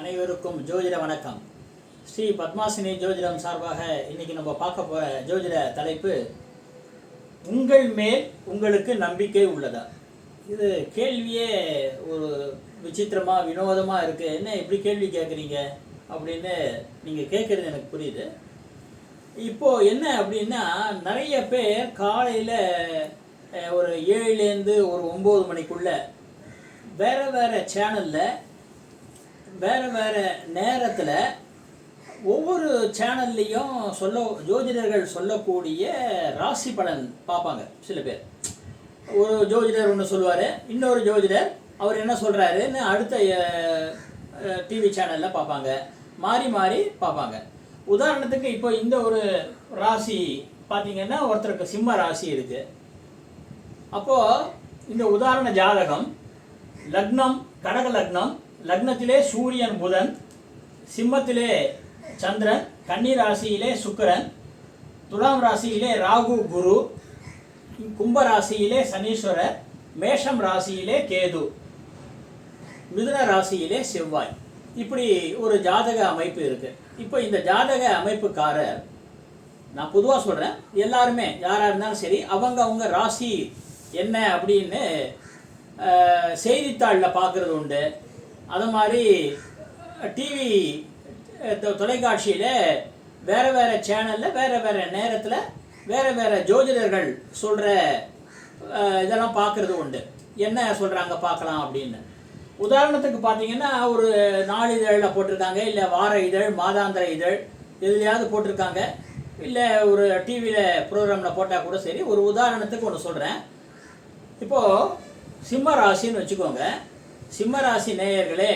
அனைவருக்கும் ஜோதிட வணக்கம். ஸ்ரீ பத்மாசினி ஜோதிடம் சார்பாக இன்னைக்கு நம்ம பார்க்க போகிற ஜோதிட தலைப்பு, உங்கள் மேல் உங்களுக்கு நம்பிக்கை உள்ளதா? இது கேள்வியே ஒரு விசித்திரமாக வினோதமாக இருக்குது. என்ன இப்படி கேள்வி கேட்குறீங்க அப்படின்னு நீங்கள் கேட்குறது எனக்கு புரியுது. இப்போது என்ன அப்படின்னா, நிறைய பேர் காலையில் ஒரு 7லேருந்து ஒரு 9 மணிக்குள்ளே வேறு சேனலில் வேறு நேரத்தில் ஒவ்வொரு சேனல்லையும் ஜோதிடர்கள் சொல்லக்கூடிய ராசி பலன் பார்ப்பாங்க. சில பேர் ஒரு ஜோதிடர் ஒன்று சொல்லுவார், இன்னொரு ஜோதிடர் அவர் என்ன சொல்கிறாருன்னு அடுத்த டிவி சேனலில் பார்ப்பாங்க. மாறி மாறி பார்ப்பாங்க. உதாரணத்துக்கு இப்போ இந்த ஒரு ராசி பார்த்திங்கன்னா, ஒருத்தருக்கு சிம்ம ராசி இருக்குது. அப்போது இந்த உதாரண ஜாதகம், லக்னம் கடக லக்னம், லக்னத்திலே சூரியன் புதன், சிம்மத்திலே சந்திரன், கன்னி ராசியிலே சுக்கிரன், துலாம் ராசியிலே ராகு குரு, கும்ப ராசியிலே சனீஸ்வரர், மேஷம் ராசியிலே கேது, மிதுன ராசியிலே செவ்வாய். இப்படி ஒரு ஜாதக அமைப்பு இருக்குது. இப்போ இந்த ஜாதக அமைப்புக்காரர், நான் பொதுவாக சொல்கிறேன், எல்லாருமே யாராக இருந்தாலும் சரி, அவங்க ராசி என்ன அப்படின்னு செய்தித்தாளில் பார்க்குறது உண்டு. அது மாதிரி டிவி தொலைக்காட்சியில் வேறு சேனலில் வேறு நேரத்தில் வேறு ஜோதிடர்கள் சொல்கிற இதெல்லாம் பார்க்குறது உண்டு. என்ன சொல்கிறாங்க பார்க்கலாம் அப்படின்னு. உதாரணத்துக்கு பார்த்தீங்கன்னா, ஒரு நாளிதழில் போட்டிருக்காங்க, இல்லை வார இதழ், மாதாந்திர இதழ் எதுலையாவது போட்டிருக்காங்க, இல்லை ஒரு டிவியில் ப்ரோக்ராமில் போட்டால் கூட சரி. ஒரு உதாரணத்துக்கு ஒன்று சொல்கிறேன். இப்போது சிம்ம ராசின்னு வச்சுக்கோங்க. சிம்ம ராசி நேயர்களே,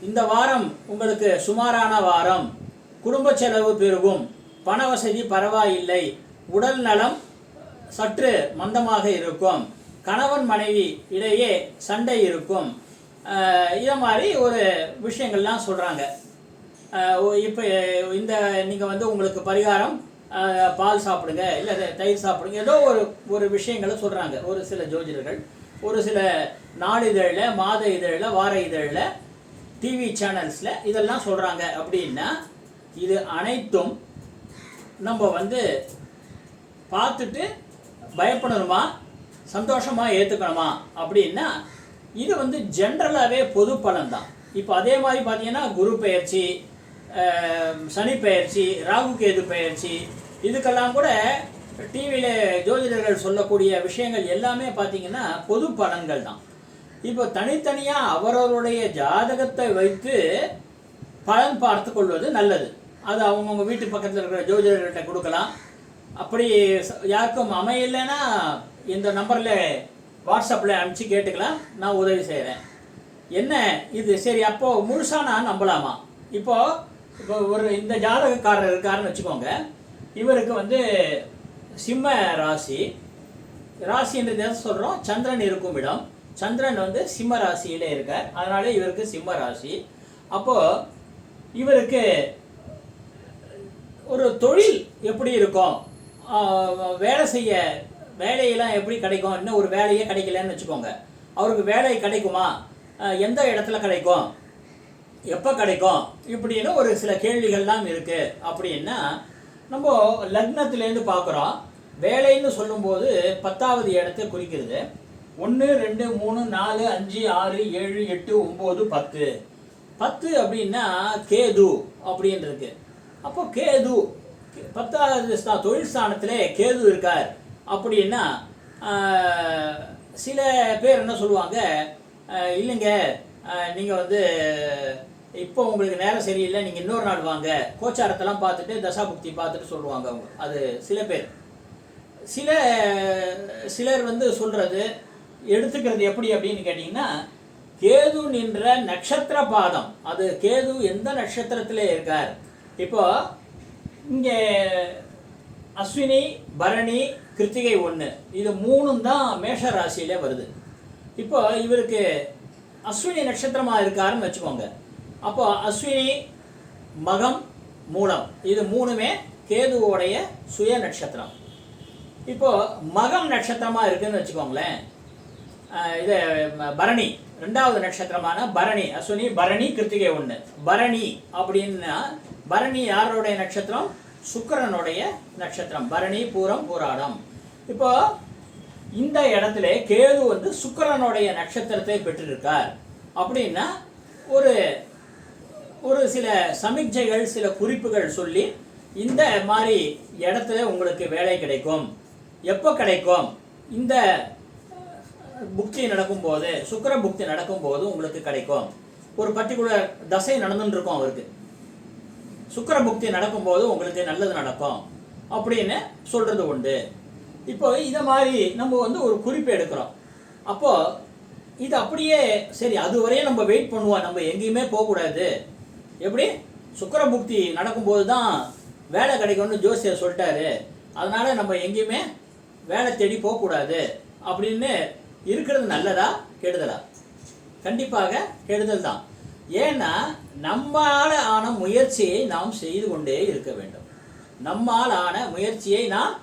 இந்த வாரம் உங்களுக்கு சுமாரான வாரம், குடும்ப செலவு பெருகும், பண வசதி பரவாயில்லை, உடல் நலம் சற்று மந்தமாக இருக்கும், கணவன் மனைவி இடையே சண்டை இருக்கும், இதை மாதிரி ஒரு விஷயங்கள்லாம் சொல்கிறாங்க. இப்போ இந்த நீங்கள் உங்களுக்கு பரிகாரம் பால் சாப்பிடுங்க, இல்லை தயிர் சாப்பிடுங்க, ஏதோ ஒரு விஷயங்களை சொல்கிறாங்க ஒரு சில ஜோதிடர்கள். ஒரு சில நாளிதழில், மாத இதழில், வார இதழில், டிவி சேனல்ஸில் இதெல்லாம் சொல்கிறாங்க. அப்படின்னா இது அனைத்தும் நம்ம பார்த்துட்டு பயப்படணுமா, சந்தோஷமாக ஏற்றுக்கணுமா அப்படின்னா, இது ஜென்ரலாகவே பொது பலன் தான். இப்போ அதே மாதிரி பார்த்தீங்கன்னா, குரு பெயர்ச்சி, சனி பெயர்ச்சி, ராகு கேது பெயர்ச்சி, இதுக்கெல்லாம் கூட டிவியில் ஜோதிடர்கள் சொல்லக்கூடிய விஷயங்கள் எல்லாமே பார்த்தீங்கன்னா பொது பலன்கள் தான். இப்போ தனித்தனியாக அவரவருடைய ஜாதகத்தை வைத்து பலன் பார்த்து கொள்வது நல்லது. அது அவங்கவுங்க வீட்டு பக்கத்தில் இருக்கிற ஜோதிடர்கிட்ட கொடுக்கலாம். அப்படி யாருக்கும் அமையலைன்னா இந்த நம்பரில் வாட்ஸ்அப்பில் அனுப்பிச்சு கேட்டுக்கலாம், நான் உதவி செய்கிறேன். என்ன இது சரி, அப்போது முழுசாக நான் நம்பலாமா? இப்போ ஒரு இந்த ஜாதகக்காரர் இருக்காருன்னு வச்சுக்கோங்க. இவருக்கு சிம்ம ராசின்றது எதை சொல்கிறோம்? சந்திரன் இருக்கும் இடம். சந்திரன் சிம்ம ராசியிலே இருக்கார், அதனால இவருக்கு சிம்ம ராசி. அப்போது இவருக்கு ஒரு தொழில் எப்படி இருக்கும், வேலையெல்லாம் எப்படி கிடைக்கும், இன்னும் ஒரு வேலையே கிடைக்கலன்னு வச்சுக்கோங்க. அவருக்கு வேலை கிடைக்குமா, எந்த இடத்துல கிடைக்கும், எப்போ கிடைக்கும், இப்படின்னு ஒரு சில கேள்விகள்லாம் இருக்குது. அப்படின்னா நம்ம லக்னத்திலேருந்து பார்க்குறோம். வேலைன்னு சொல்லும்போது 10வது இடத்தை குறிக்கிறது. 1, 2, 3, 4, 5, 6, 7, 8, 9, 10 அப்படின்னா கேது அப்படின்னு இருக்கு. அப்போ கேது 10வது தொழில் ஸ்தானத்திலே கேது இருக்கார் அப்படின்னா, சில பேர் என்ன சொல்லுவாங்க, இல்லைங்க நீங்கள் இப்போ உங்களுக்கு நேரம் சரியில்லை, நீங்கள் இன்னொரு நாள் வாங்க, கோச்சாரத்தெல்லாம் பார்த்துட்டு தசாபுக்தி பார்த்துட்டு சொல்லுவாங்க அவங்க. அது சில பேர். சிலர் சொல்கிறது எடுத்துக்கிறது எப்படி அப்படின்னு கேட்டிங்கன்னா, கேது நின்ற நட்சத்திர பாதம், அது கேது எந்த நட்சத்திரத்தில் இருக்கார். இப்போ இங்கே அஸ்வினி, பரணி, கிருத்திகை 1, இது 3 தான் மேஷ ராசியிலே வருது. இப்போ இவருக்கு அஸ்வினி நட்சத்திரமாக இருக்காருன்னு வச்சுக்கோங்க. அப்போ அஸ்வினி, மகம், மூலம், இது 3மே கேதுவோடைய சுய நட்சத்திரம். இப்போ மகம் நட்சத்திரமாக இருக்குன்னு வச்சுக்கோங்களேன். இது பரணி, 2வது நட்சத்திரமான பரணி, அஸ்வினி பரணி கிருத்திகை 1. பரணி அப்படின்னா பரணி யாருடைய நட்சத்திரம்? சுக்கிரனுடைய நட்சத்திரம். பரணி, பூரம், பூராடம். இப்போ இந்த இடத்துல கேது வந்து சுக்கிரனுடைய நட்சத்திரத்தை பெற்றிருக்கார் அப்படின்னா ஒரு ஒரு சில சமிக்ஞைகள், சில குறிப்புகள் சொல்லி இந்த மாதிரி இடத்துல உங்களுக்கு வேலை கிடைக்கும். எப்போ கிடைக்கும்? இந்த புக்தி நடக்கும்போது, சுக்கிர புக்தி நடக்கும்போது உங்களுக்கு கிடைக்கும். ஒரு பர்டிகுலர் தசை நடந்துட்டு இருக்கும் அவருக்கு, சுக்கிர புக்தி நடக்கும்போது உங்களுக்கு நல்லது நடக்கும் அப்படின்னு சொல்றது உண்டு. இப்போ இதை மாதிரி நம்ம வந்து ஒரு குறிப்பு எடுக்கிறோம். அப்போ இது அப்படியே சரி, அது வரையும் நம்ம வெயிட் பண்ணுவோம், நம்ம எங்கேயுமே போகக்கூடாது. எப்படி? சுக்கிர புக்தி நடக்கும்போது தான் வேலை கிடைக்கும்னு ஜோசியர் சொல்லிட்டாரு, அதனால நம்ம எங்கேயுமே வேலை தேடி போகக்கூடாது அப்படின்னு இருக்கிறது நல்லதா கெடுதலா? கண்டிப்பாக கெடுதல் தான். ஏன்னா நம்மால் ஆன முயற்சியை நாம் செய்து கொண்டே இருக்க வேண்டும். நம்மால் ஆன முயற்சியை நாம்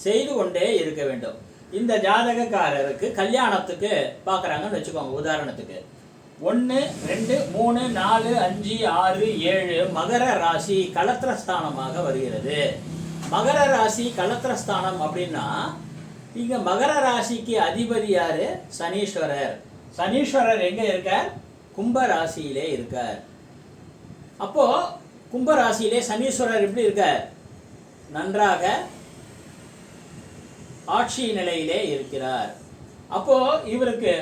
செய்து கொண்டே இருக்க வேண்டும். இந்த ஜாதகக்காரருக்கு கல்யாணத்துக்கு பார்க்குறாங்கன்னு வச்சுக்கோங்க. உதாரணத்துக்கு 1, 2, 3, 4, 5, 6, 7 மகர ராசி கலத்திரஸ்தானமாக வருகிறது. மகர ராசி கலத்திரஸ்தானம் அப்படின்னா இங்க மகர ராசிக்கு அதிபதி யாரு? சனீஸ்வரர். சனீஸ்வரர் எங்க இருக்கார்? கும்ப ராசியிலே இருக்கார். அப்போ கும்ப ராசியிலே சனீஸ்வரர் எப்படி இருக்கார்? நன்றாக ஆட்சி நிலையிலே இருக்கிறார். அப்போ இவருக்கு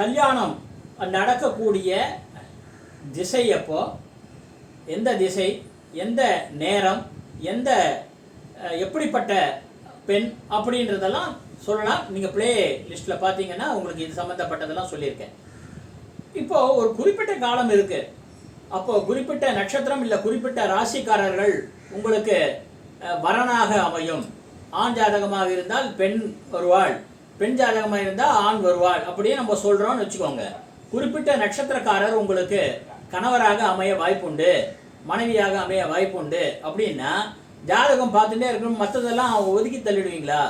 கல்யாணம் நடக்கக்கூடிய திசை எப்போ, எந்த திசை, எந்த நேரம், எந்த எப்படிப்பட்ட பெண் அப்படின்றதெல்லாம் சொல்லலாம். நீங்கள் ப்ளே லிஸ்ட்டில் பார்த்தீங்கன்னா உங்களுக்கு இது சம்மந்தப்பட்டதெல்லாம் சொல்லியிருக்கேன். இப்போது ஒரு குறிப்பிட்ட காலம் இருக்குது. அப்போது குறிப்பிட்ட நட்சத்திரம் இல்லை குறிப்பிட்ட ராசிக்காரர்கள் உங்களுக்கு வரனாக அமையும். ஆண் ஜாதகமாக இருந்தால் பெண் வருவாள், பெண் ஜாதகமாக இருந்தால் ஆண் வருவாள், அப்படியே நம்ம சொல்கிறோம்னு வச்சுக்கோங்க. குறிப்பிட்ட நட்சத்திரக்காரர் உங்களுக்கு கணவராக அமைய வாய்ப்புண்டு, மனைவியாக அமைய வாய்ப்புண்டு அப்படின்னா ஜாதகம் பார்த்துட்டே இருக்கணும், மற்றதெல்லாம் ஒதுக்கி தள்ளிடுவீங்களா?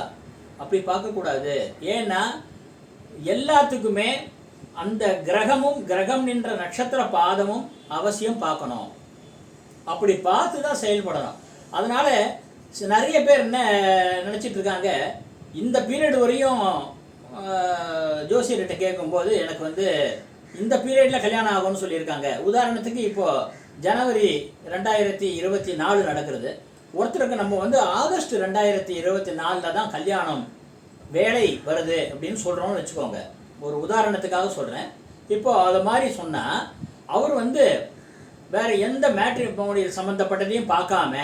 அப்படி பார்க்கக்கூடாது. ஏன்னா எல்லாத்துக்குமே அந்த கிரகமும் கிரகம் நின்ற நட்சத்திர பாதமும் அவசியம் பார்க்கணும். அப்படி பார்த்து தான் செயல்படணும். அதனால நிறைய பேர் என்ன நினச்சிட்டு இருக்காங்க, இந்த பீரியட் வரையும் ஜோசியர்கிட்ட கேட்கும்போது எனக்கு வந்து இந்த பீரியடில் கல்யாணம் ஆகும்னு சொல்லியிருக்காங்க. உதாரணத்துக்கு இப்போது ஜனவரி 2024 நடக்கிறது. ஒருத்தருக்கு நம்ம வந்து ஆகஸ்ட் 2024 தான் கல்யாணம் வேலை வருது அப்படின்னு சொல்கிறோம்னு வச்சுக்கோங்க. ஒரு உதாரணத்துக்காக சொல்கிறேன். இப்போ அது மாதிரி சொன்னால் அவர் வந்து வேறு எந்த மேட்ரிமோனியல் சம்மந்தப்பட்டதையும் பார்க்காம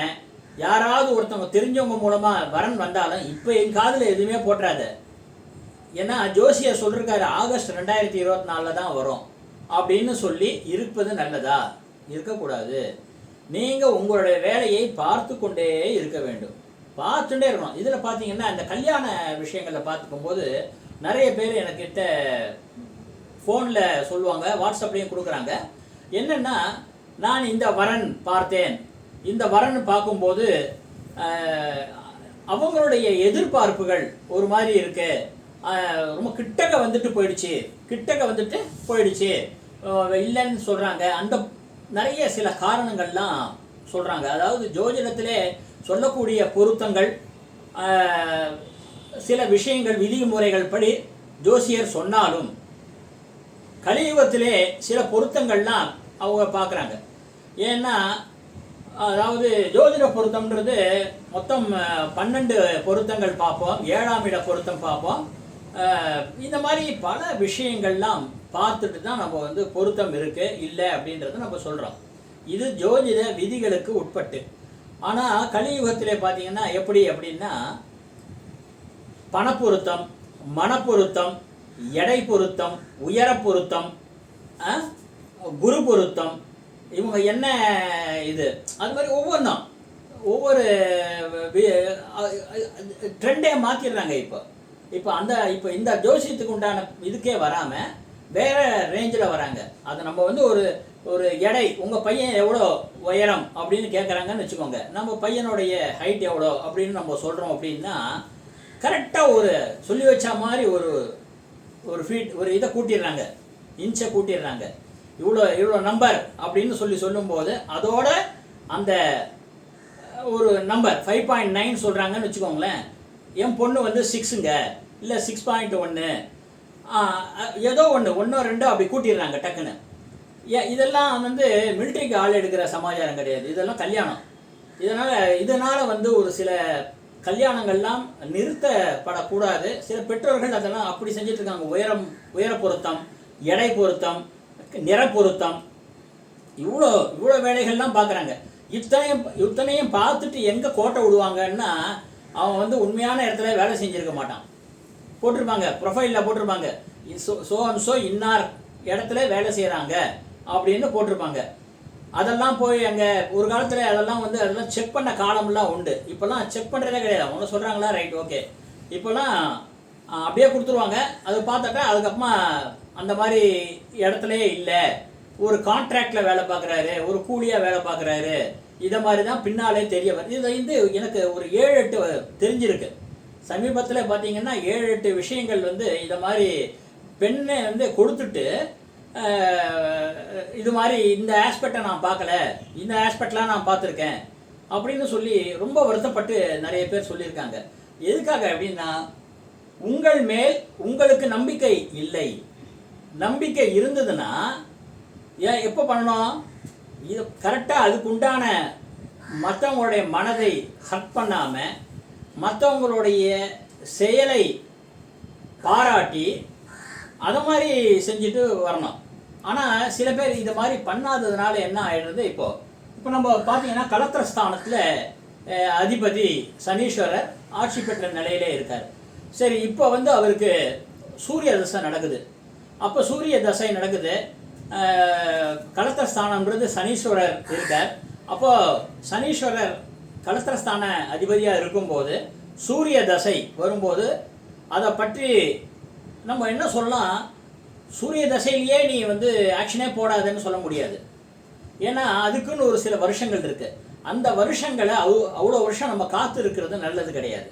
யாராவது ஒருத்தவங்க தெரிஞ்சவங்க மூலமாக வரன் வந்தாலும் இப்போ என் காதில் எதுவுமே போட்டுறாத. ஏன்னா ஜோசியர் சொல்லியிருக்காரு ஆகஸ்ட் 2024 தான் வரும் அப்படின்னு சொல்லி இருப்பது நல்லதா? இருக்கக்கூடாது. நீங்கள் உங்களுடைய வேலையை பார்த்து கொண்டே இருக்க வேண்டும், பார்த்துட்டே இருக்கணும். இதில் பார்த்தீங்கன்னா இந்த கல்யாண விஷயங்களில் பார்த்துக்கும்போது நிறைய பேர் எனக்கிட்ட ஃபோனில் சொல்லுவாங்க, வாட்ஸ்அப்லேயும் கொடுக்குறாங்க. என்னென்னா, நான் இந்த வரன் பார்த்தேன், இந்த வரன் பார்க்கும்போது அவங்களுடைய எதிர்பார்ப்புகள் ஒரு மாதிரி இருக்கு, ரொம்ப கிட்டக்க வந்துட்டு போயிடுச்சு இல்லைன்னு சொல்கிறாங்க. அந்த நிறைய சில காரணங்கள்லாம் சொல்கிறாங்க. அதாவது ஜோதிடத்திலே சொல்லக்கூடிய பொருத்தங்கள், சில விஷயங்கள் விதிமுறைகள் படி ஜோசியர் சொன்னாலும் கலியுகத்திலே சில பொருத்தங்கள்லாம் அவங்க பார்க்குறாங்க. ஏன்னா அதாவது ஜோதிட பொருத்தம்ன்றது மொத்தம் 12 பொருத்தங்கள் பார்ப்போம், 7ஆம் இட பொருத்தம் பார்ப்போம். இந்த மாதிரி பல விஷயங்கள்லாம் பார்த்துட்டு தான் நம்ம வந்து பொருத்தம் இருக்குது இல்லை அப்படின்றத நம்ம சொல்கிறோம். இது ஜோதிட விதிகளுக்கு உட்பட்டு. ஆனால் கலியுகத்திலே பார்த்தீங்கன்னா எப்படி அப்படின்னா பணப்பொருத்தம், மனப்பொருத்தம், எடை பொருத்தம், உயர பொருத்தம், குரு பொருத்தம், இவங்க என்ன இது அது மாதிரி ஒவ்வொன்றும் ஒவ்வொரு ட்ரெண்டே மாற்றிடுறாங்க. இப்போ இந்த ஜோசியத்துக்கு உண்டான இதுக்கே வராமல் வேற ரேஞ்சில் வராங்க. அதை நம்ம வந்து ஒரு எடை, உங்கள் பையன் எவ்வளோ உயரம் அப்படின்னு கேட்குறாங்கன்னு வச்சுக்கோங்க. நம்ம பையனுடைய ஹைட் எவ்வளோ அப்படின்னு நம்ம சொல்கிறோம் அப்படின்னா கரெக்டாக ஒரு சொல்லி வச்ச மாதிரி ஒரு இதை கூட்டிடுறாங்க, இன்ச்சை கூட்டிடுறாங்க. இவ்வளோ நம்பர் அப்படின்னு சொல்லும்போது அதோட அந்த ஒரு நம்பர் 5.9 சொல்கிறாங்கன்னு வச்சுக்கோங்களேன். என் பொண்ணு வந்து 6ங்க, இல்லை 6.1, ஏதோ ஒன்றோ ரெண்டோ அப்படி கூட்டிடுறாங்க டக்குன்னு. இதெல்லாம் வந்து மிலிட்ரிக்கு ஆள் எடுக்கிற சமாச்சாரம் கிடையாது, இதெல்லாம் கல்யாணம். இதனால் வந்து ஒரு சில கல்யாணங்கள்லாம் நிறுத்தப்படக்கூடாது. சில பெற்றோர்கள் அதெல்லாம் அப்படி செஞ்சுட்டு இருக்காங்க. உயர பொருத்தம், எடை பொருத்தம், நிற பொருத்தம், இவ்வளோ வேலைகள்லாம் பார்க்குறாங்க. இத்தனையும் பார்த்துட்டு எங்கே கோட்டை விடுவாங்கன்னா, அவன் வந்து உண்மையான இடத்துல வேலை செஞ்சுருக்க மாட்டான். போட்டிருப்பாங்க, ப்ரொஃபைலில் போட்டிருப்பாங்க, ஸோ இன்னார் இடத்துல வேலை செய்கிறாங்க அப்படின்னு போட்டிருப்பாங்க. அதெல்லாம் போய் அங்கே ஒரு காலத்தில் அதெல்லாம் செக் பண்ண காலம்லாம் உண்டு. இப்போல்லாம் செக் பண்ணுறதே கிடையாது. அவங்க சொல்கிறாங்களா, ரைட், ஓகே. இப்போல்லாம் அப்படியே கொடுத்துருவாங்க. அது பார்த்தாக்கா அதுக்கப்புறமா அந்த மாதிரி இடத்துலையே இல்லை, ஒரு கான்ட்ராக்டில் வேலை பார்க்குறாரு, ஒரு கூலியாக வேலை பார்க்குறாரு, இதை மாதிரி தான் பின்னாலே தெரிய வருது. இதை வந்து எனக்கு ஒரு 7-8 தெரிஞ்சிருக்கு. சமீபத்தில் பார்த்தீங்கன்னா 7-8 விஷயங்கள் வந்து இதை மாதிரி பெண்ணை வந்து கொடுத்துட்டு இது மாதிரி இந்த ஆஸ்பெக்டை நான் பார்க்கல, இந்த ஆஸ்பெக்ட்லாம் நான் பார்த்துருக்கேன் அப்படின்னு சொல்லி ரொம்ப வருத்தப்பட்டு நிறைய பேர் சொல்லியிருக்காங்க. எதுக்காக அப்படின்னா, உங்கள் மேல் உங்களுக்கு நம்பிக்கை இல்லை. நம்பிக்கை இருந்ததுன்னா எப்போ பண்ணணும்? இது கரெக்டாக அதுக்கு உண்டான மற்றவங்களுடைய மனதை ஹர்ட் பண்ணாமல் மற்றவங்களுடைய செயலை பாராட்டி அதை மாதிரி செஞ்சுட்டு வரணும். ஆனால் சில பேர் இது மாதிரி பண்ணாததுனால என்ன ஆகிடுறது? இப்போ நம்ம பார்த்தீங்கன்னா கலத்திரஸ்தானத்தில் அதிபதி சனீஸ்வரர் ஆட்சி பெற்ற நிலையிலே இருக்கார். சரி, இப்போ வந்து அவருக்கு சூரிய தசை நடக்குது. அப்போ சூரிய தசை நடக்குது, கலத்திரஸ்தானம்ன்றது சனீஸ்வரர் இருக்கார். அப்போது சனீஸ்வரர் கலத்திரஸ்தான அதிபதியாக இருக்கும்போது சூரிய தசை வரும்போது அதை பற்றி நம்ம என்ன சொல்லலாம், சூரிய தசையிலேயே நீ வந்து ஆக்ஷனே போடாதுன்னு சொல்ல முடியாது. ஏன்னா அதுக்குன்னு ஒரு சில வருஷங்கள் இருக்குது. அந்த வருஷங்களை அவ்வளோ வருஷம் நம்ம காத்து இருக்கிறது நல்லது கிடையாது.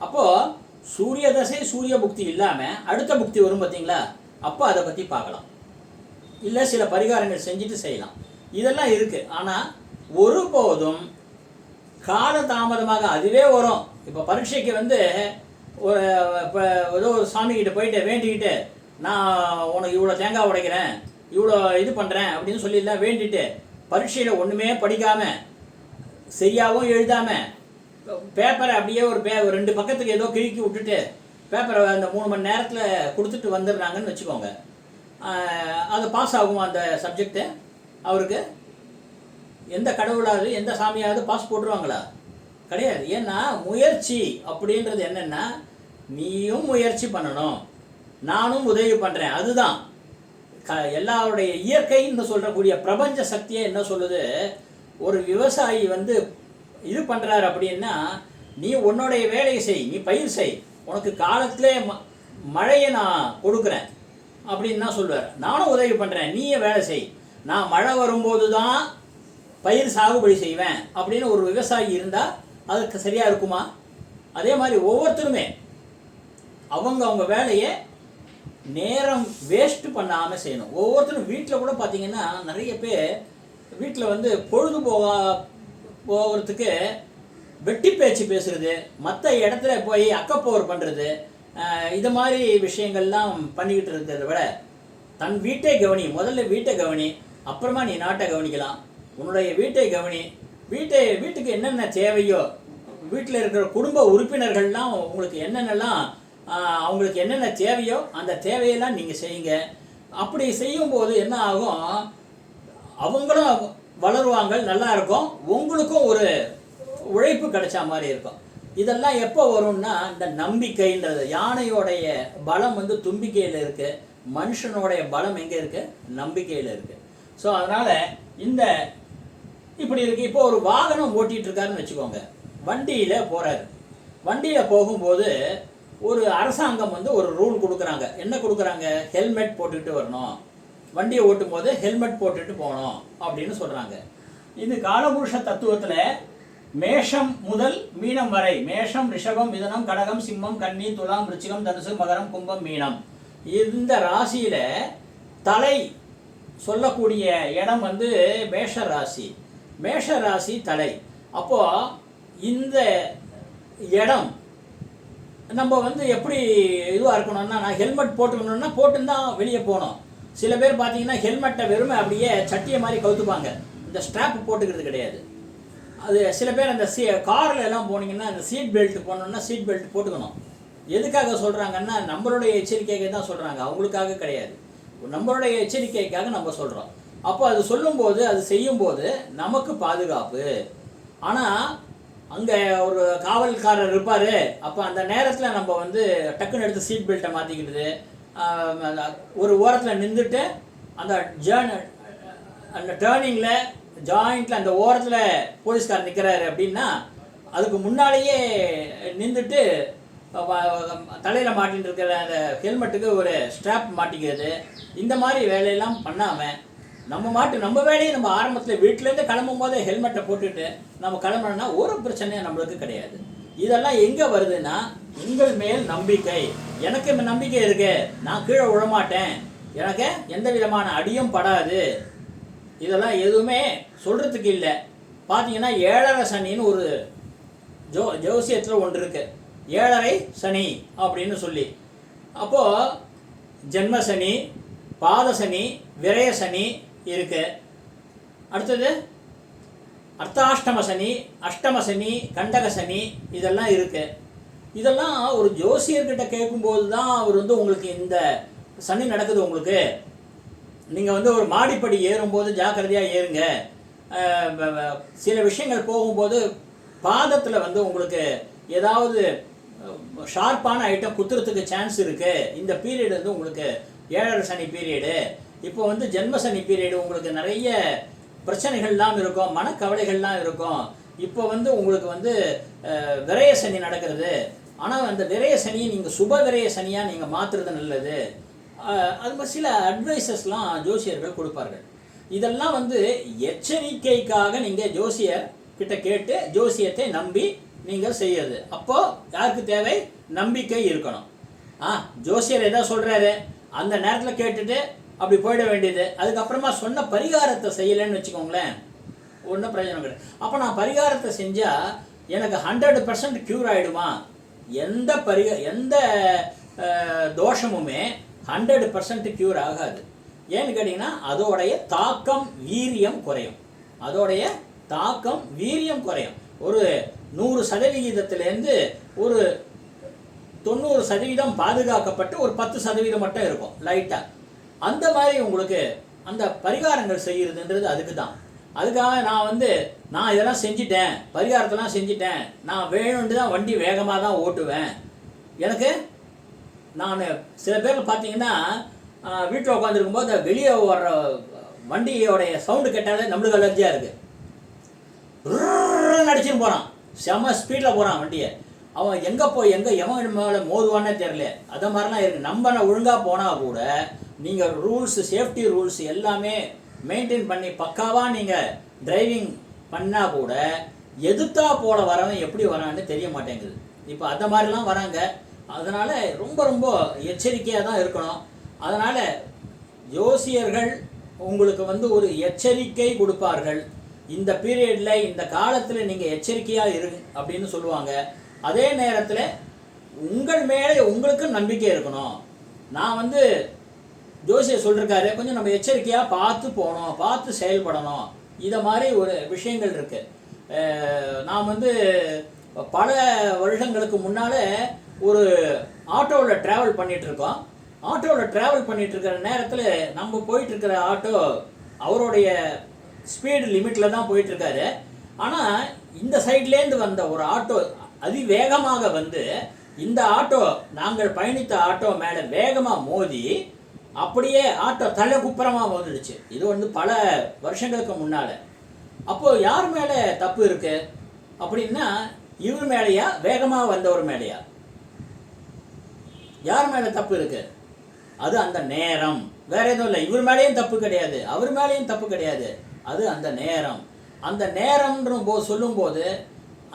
அப்போது சூரிய தசை சூரிய புக்தி இல்லாமல் அடுத்த புக்தி வரும் பார்த்தீங்களா, அப்போ அதை பற்றி பார்க்கலாம். இல்லை சில பரிகாரங்கள் செஞ்சுட்டு செய்யலாம். இதெல்லாம் இருக்குது. ஆனால் ஒருபோதும் கால தாமதமாக அதுவே வரும். இப்போ பரீட்சைக்கு வந்து இப்போ ஏதோ ஒரு சாமிக்கிட்ட போயிட்டு வேண்டிக்கிட்டு, நான் உனக்கு இவ்வளோ தேங்காய் உடைக்கிறேன், இவ்வளோ இது பண்ணுறேன் அப்படின்னு சொல்லிடலாம். வேண்டிட்டு பரீட்சையில் ஒன்றுமே படிக்காமல் சரியாகவும் எழுதாமல் பேப்பரை அப்படியே ஒரு 2 பக்கத்துக்கு ஏதோ கிறுக்கி விட்டுட்டு பேப்பரை அந்த 3 மணி நேரத்தில் கொடுத்துட்டு வந்துடுறாங்கன்னு வச்சுக்கோங்க. அது பாஸ் ஆகும் அந்த சப்ஜெக்டு. அவருக்கு எந்த கடவுளாவது எந்த சாமியாவது பாஸ் போட்டுருவாங்களா? கிடையாது. ஏன்னா முயற்சி அப்படின்றது என்னென்னா, நீயும் முயற்சி பண்ணணும், நானும் உதவி பண்ணுறேன். அதுதான் எல்லாருடைய இயற்கைன்னு சொல்கிறக்கூடிய பிரபஞ்ச சக்தியை என்ன சொல்லுது, ஒரு விவசாயி வந்து இது பண்ணுறாரு அப்படின்னா, நீ உன்னுடைய வேலையை செய், நீ பயிர் செய், உனக்கு காலத்திலே மழையை நான் கொடுக்குறேன் அப்படின்னு தான் சொல்லுவார். நானும் உதவி பண்ணுறேன், நீயே வேலை செய், நான் மழை வரும்போது தான் பயிர் சாகுபடி செய்வேன் அப்படின்னு ஒரு விவசாயி இருந்தால் அதுக்கு சரியாக இருக்குமா? அதே மாதிரி ஒவ்வொருத்தருமே அவங்க வேலையை நேரம் வேஸ்ட் பண்ணாமல் செய்யணும். ஒவ்வொருத்தரும் வீட்டில் கூட பார்த்தீங்கன்னா நிறைய பேர் வீட்டில் வந்து பொழுது போகிறதுக்கு வெட்டி பேச்சு பேசுறது, மற்ற இடத்துல போய் அக்கப்போர் பண்ணுறது, இது மாதிரி விஷயங்கள்லாம் பண்ணிக்கிட்டு இருக்கிறத விட தன் வீட்டை கவனி. முதல்ல வீட்டை கவனி, அப்புறமா நீ நாட்டை கவனிக்கலாம். உன்னுடைய வீட்டை கவனி. வீட்டுக்கு என்னென்ன தேவையோ, வீட்டில் இருக்கிற குடும்ப உறுப்பினர்கள்லாம் உங்களுக்கு என்னென்னலாம் அவங்களுக்கு என்னென்ன தேவையோ அந்த தேவையெல்லாம் நீங்கள் செய்யுங்க. அப்படி செய்யும்போது என்ன ஆகும், அவங்களும் வளருவாங்க, நல்லா இருக்கும், உங்களுக்கும் ஒரு உழைப்பு கிடைச்ச மாதிரி இருக்கும். இதெல்லாம் எப்போ வரும்னா, இந்த நம்பிக்கைன்றது, யானையோடைய பலம் வந்து தும்பிக்கையில் இருக்குது, மனுஷனுடைய பலம் எங்கே இருக்குது, நம்பிக்கையில் இருக்குது. ஸோ அதனால் இப்படி இருக்குது. இப்போ ஒரு வாகனம் ஓட்டிகிட்டு இருக்காருன்னு வச்சுக்கோங்க, வண்டியில் போகிறாரு. வண்டியில் போகும்போது ஒரு அரசாங்கம் வந்து ஒரு ரூல் கொடுக்குறாங்க. என்ன கொடுக்குறாங்க? ஹெல்மெட் போட்டுக்கிட்டு வரணும், வண்டியை ஓட்டும் போது ஹெல்மெட் போட்டுட்டு போகணும் அப்படின்னு சொல்கிறாங்க. இது காலபுருஷ தத்துவத்தில் மேஷம் முதல் மீனம் வரை, மேஷம், ரிஷபம், மிதனம், கடகம், சிம்மம், கன்னி, துலாம், விருச்சிகம், தனுசு, மகரம், கும்பம், மீனம், இந்த ராசியில் தலை சொல்லக்கூடிய இடம் வந்து மேஷ ராசி. மேஷ ராசி தலை. அப்போது இந்த இடம் நம்ம வந்து எப்படி இதுவாக இருக்கணும்னா, நான் ஹெல்மெட் போட்டுக்கணும்னா போட்டுன்னு வெளியே போகணும். சில பேர் பார்த்தீங்கன்னா ஹெல்மெட்டை வெறுமை அப்படியே சட்டியை மாதிரி கவுத்துப்பாங்க, இந்த ஸ்ட்ராப் போட்டுக்கிறது கிடையாது. அது சில பேர் அந்த காரில் எல்லாம் போனீங்கன்னா அந்த சீட் பெல்ட் போனோம்னா சீட் பெல்ட் போட்டுக்கணும். எதுக்காக சொல்கிறாங்கன்னா நம்மளுடைய எச்சரிக்கைக்கு தான் சொல்கிறாங்க, அவங்களுக்காக கிடையாது. நம்மளுடைய எச்சரிக்கைக்காக நம்ம சொல்கிறோம். அப்போ அது சொல்லும்போது அது செய்யும்போது நமக்கு பாதுகாப்பு. ஆனால் அங்கே ஒரு காவல்காரர் இருப்பார். அப்போ அந்த நேரத்தில் நம்ம வந்து டக்குன்னு எடுத்து சீட் பெல்ட்டை மாற்றிக்கிட்டு ஒரு ஓரத்தில் நின்றுட்டு அந்த அந்த டேர்னிங்கில் ஜாயிண்டில் அந்த ஓரத்தில் போலீஸ்காரர் நிற்கிறாரு அப்படின்னா அதுக்கு முன்னாலேயே நின்றுட்டு தலையில் மாட்டின்னு இருக்கிற அந்த ஹெல்மெட்டுக்கு ஒரு ஸ்ட்ராப் மாட்டிக்கிறது, இந்த மாதிரி வேலையெல்லாம் பண்ணாமல் நம்ம வேலையை நம்ம ஆரம்பத்தில் வீட்டிலேருந்து கிளம்பும் போதே ஹெல்மெட்டை போட்டுட்டு நம்ம கிளம்புனோம்னா ஒரு பிரச்சனையும் நம்மளுக்கு கிடையாது. இதெல்லாம் எங்கே வருதுன்னா உங்கள் மேல் நம்பிக்கை. எனக்கு நம்பிக்கை இருக்கு, நான் கீழே விழமாட்டேன், எனக்கு எந்த விதமான அடியும் படாது, இதெல்லாம் எதுவுமே சொல்கிறதுக்கு இல்லை. பார்த்தீங்கன்னா 7.5 சனின்னு ஒரு ஜோசியத்தில் ஒன்று இருக்குது, 7.5 சனி அப்படின்னு சொல்லி. அப்போது ஜென்ம சனி, பாத சனி, விரய சனி இருக்கு. அடுத்தது அர்த்தாஷ்டம சனி, அஷ்டம சனி, கண்டக சனி, இதெல்லாம் இருக்கு. இதெல்லாம் ஒரு ஜோசியர்கிட்ட கேட்கும்போது தான் அவர் வந்து உங்களுக்கு இந்த சனி நடக்குது உங்களுக்கு, நீங்கள் வந்து ஒரு மாடிப்படி ஏறும்போது ஜாக்கிரதையாக ஏறுங்க, சில விஷயங்கள் போகும்போது பாதத்தில் வந்து உங்களுக்கு ஏதாவது ஷார்ப்பான ஐட்டம் குத்துறதுக்கு சான்ஸ் இருக்குது, இந்த பீரியட் வந்து உங்களுக்கு 7.5 சனி பீரியடு. இப்போ வந்து ஜென்ம சனி பீரியடு, உங்களுக்கு நிறைய பிரச்சனைகள்லாம் இருக்கும், மனக்கவலைகள்லாம் இருக்கும். இப்போ வந்து உங்களுக்கு வந்து விரய சனி நடக்கிறது. ஆனால் அந்த விரய சனியை நீங்கள் சுப விரய சனியாக நீங்கள் மாற்றுறது நல்லது. அது மாதிரி சில அட்வைசஸ்லாம் ஜோசியர்கள் கொடுப்பார்கள். இதெல்லாம் வந்து எச்சரிக்கைக்காக நீங்கள் ஜோசியர் கிட்ட கேட்டு ஜோசியத்தை நம்பி நீங்கள் செய்யறது. அப்போது யாருக்கு தேவை? நம்பிக்கை இருக்கணும். ஜோசியர் எதாவது சொல்கிறாரு அந்த நேரத்தில் கேட்டுட்டு அப்படி போயிட வேண்டியது. அதுக்கப்புறமா சொன்ன பரிகாரத்தை செய்யலைன்னு வச்சுக்கோங்களேன், ஒன்றும் பிரயோஜனம் கிடையாது. அப்போ நான் பரிகாரத்தை செஞ்சால் எனக்கு 100% க்யூர் ஆகிடுமா? எந்த தோஷமுமே 100% க்யூர் ஆகாது. ஏன்னு கேட்டிங்கன்னா அதோடைய தாக்கம் வீரியம் குறையும். ஒரு 100% ஒரு 90% பாதுகாக்கப்பட்டு ஒரு 10% மட்டும் இருக்கும் லைட்டாக. அந்த மாதிரி உங்களுக்கு அந்த பரிகாரங்கள் செய்கிறதுன்றது அதுக்கு தான். அதுக்காக நான் இதெல்லாம் செஞ்சிட்டேன், பரிகாரத்தெல்லாம் செஞ்சிட்டேன், நான் வேணும்னு தான் வண்டி வேகமாக தான் ஓட்டுவேன். நான் சில பேர் பார்த்தீங்கன்னா வீட்டில் உட்காந்துருக்கும்போது வெளியே வர்ற வண்டியோடைய சவுண்டு கேட்டாலே நம்மளுக்கு அலர்ஜியாக இருக்குது. நடிச்சுன்னு போகிறான், செம ஸ்பீடில் போகிறான் வண்டியை. அவன் எங்கே போய் எவன் மேலே மோதுவானே தெரியல. அதை மாதிரிலாம் இருக்குது. நம்ம ஒழுங்காக போனால் கூட நீங்கள் ரூல்ஸு, சேஃப்டி ரூல்ஸ் எல்லாமே மெயின்டைன் பண்ணி பக்காவாக நீங்கள் டிரைவிங் பண்ணால் கூட எதிர்த்தா போல வரவன் எப்படி வரான்னு தெரிய மாட்டேங்குது. இப்போ அந்த மாதிரிலாம் வராங்க. அதனால் ரொம்ப எச்சரிக்கையாக தான் இருக்கணும். அதனால் ஜோசியர்கள் உங்களுக்கு ஒரு எச்சரிக்கை கொடுப்பார்கள். இந்த பீரியடில், இந்த காலத்தில் நீங்கள் எச்சரிக்கையாக இரு அப்படின்னு சொல்லுவாங்க. அதே நேரத்தில் உங்கள் மேலே உங்களுக்கு நம்பிக்கை இருக்கணும். நான் ஜோசியர் சொல்லியிருக்காரு, கொஞ்சம் நம்ம எச்சரிக்கையாக பார்த்து போகணும், பார்த்து செயல்படணும். இதை மாதிரி ஒரு விஷயங்கள் இருக்குது. நான் பல வருஷங்களுக்கு முன்னால் ஒரு ஆட்டோவில் ட்ராவல் பண்ணிகிட்ருக்கோம். ஆட்டோவில் ட்ராவல் பண்ணிகிட்ருக்கிற நேரத்தில் நம்ம போயிட்டுருக்கிற ஆட்டோ அவருடைய ஸ்பீடு லிமிட்டில் தான் போயிட்டுருக்காரு. ஆனால் இந்த சைட்லேருந்து வந்த ஒரு ஆட்டோ அதிவேகமாக இந்த ஆட்டோ, நாங்கள் பயணித்த ஆட்டோ மேலே வேகமாக மோதி அப்படியே ஆட்டோ தலை குப்புறமாக மோதிடுச்சு. இது பல வருஷங்களுக்கு முன்னால். அப்போது யார் மேலே தப்பு இருக்கு அப்படின்னா, இவர் மேலேயா வேகமாக வந்தவர் மேலேயா? யார் மேலே தப்பு இருக்கு? அது அந்த நேரம், வேற எதுவும் இல்லை. இவர் மேலேயும் தப்பு கிடையாது, அவர் மேலேயும் தப்பு கிடையாது. அது அந்த நேரம். அந்த நேரம்ன்ற சொல்லும்போது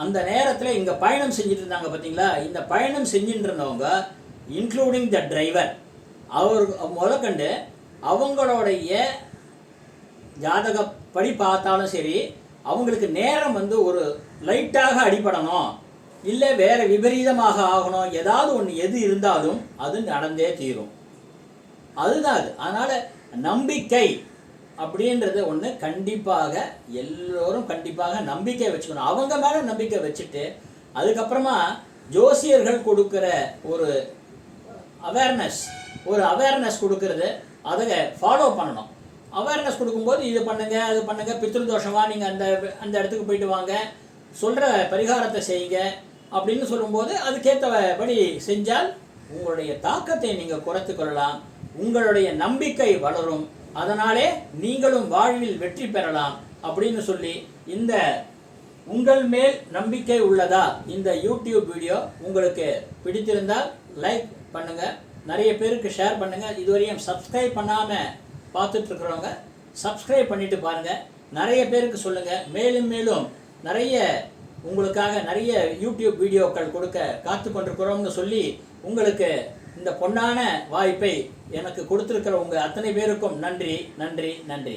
அந்த நேரத்தில் இங்கே பயணம் செஞ்சுட்டு இருந்தாங்க பார்த்தீங்களா? இந்த பயணம் செஞ்சுட்டு இருந்தவங்க இன்க்ளூடிங் த டிரைவர், அவர் முதற்கண்டு அவங்களுடைய ஜாதகப்படி பார்த்தாலும் சரி, அவங்களுக்கு நேரம் ஒரு லைட்டாக அடிபடணும், இல்லை வேற விபரீதமாக ஆகணும், ஏதாவது ஒன்று எது இருந்தாலும் அது நடந்தே தீரும். அதுதான் அது. அதனால் நம்பிக்கை அப்படின்றது ஒன்று கண்டிப்பாக எல்லோரும் கண்டிப்பாக நம்பிக்கை வச்சுக்கணும். அவங்க மேலே நம்பிக்கை வச்சுட்டு அதுக்கப்புறமா ஜோசியர்கள் கொடுக்குற ஒரு அவேர்னஸ் கொடுக்கறது, அதை ஃபாலோ பண்ணணும். அவேர்னஸ் கொடுக்கும்போது இது பண்ணுங்கள் அது பண்ணுங்கள், பித்ரு தோஷமா நீங்கள் அந்த இடத்துக்கு போயிட்டு வாங்க, சொல்கிற பரிகாரத்தை செய்யுங்க அப்படின்னு சொல்லும்போது அதுக்கேற்றபடி செஞ்சால் உங்களுடைய தாக்கத்தை நீங்கள் குறைத்து கொள்ளலாம், உங்களுடைய நம்பிக்கை வளரும், அதனாலே நீங்களும் வாழ்வில் வெற்றி பெறலாம் அப்படின்னு சொல்லி, இந்த உங்கள் மேல் நம்பிக்கை உள்ளதா இந்த யூடியூப் வீடியோ உங்களுக்கு பிடித்திருந்தால் லைக் பண்ணுங்கள், நிறைய பேருக்கு ஷேர் பண்ணுங்கள். இதுவரையும் சப்ஸ்கிரைப் பண்ணாமல் பார்த்துட்ருக்குறவங்க சப்ஸ்கிரைப் பண்ணிவிட்டு பாருங்கள், நிறைய பேருக்கு சொல்லுங்கள். மேலும் மேலும் நிறைய உங்களுக்காக நிறைய யூடியூப் வீடியோக்கள் கொடுக்க காத்து கொண்டிருக்கிறோம்னு சொல்லி உங்களுக்கு இந்த பொன்னான வாய்ப்பை எனக்கு கொடுத்துருக்கிற உங்கள் அத்தனை பேருக்கும் நன்றி நன்றி நன்றி.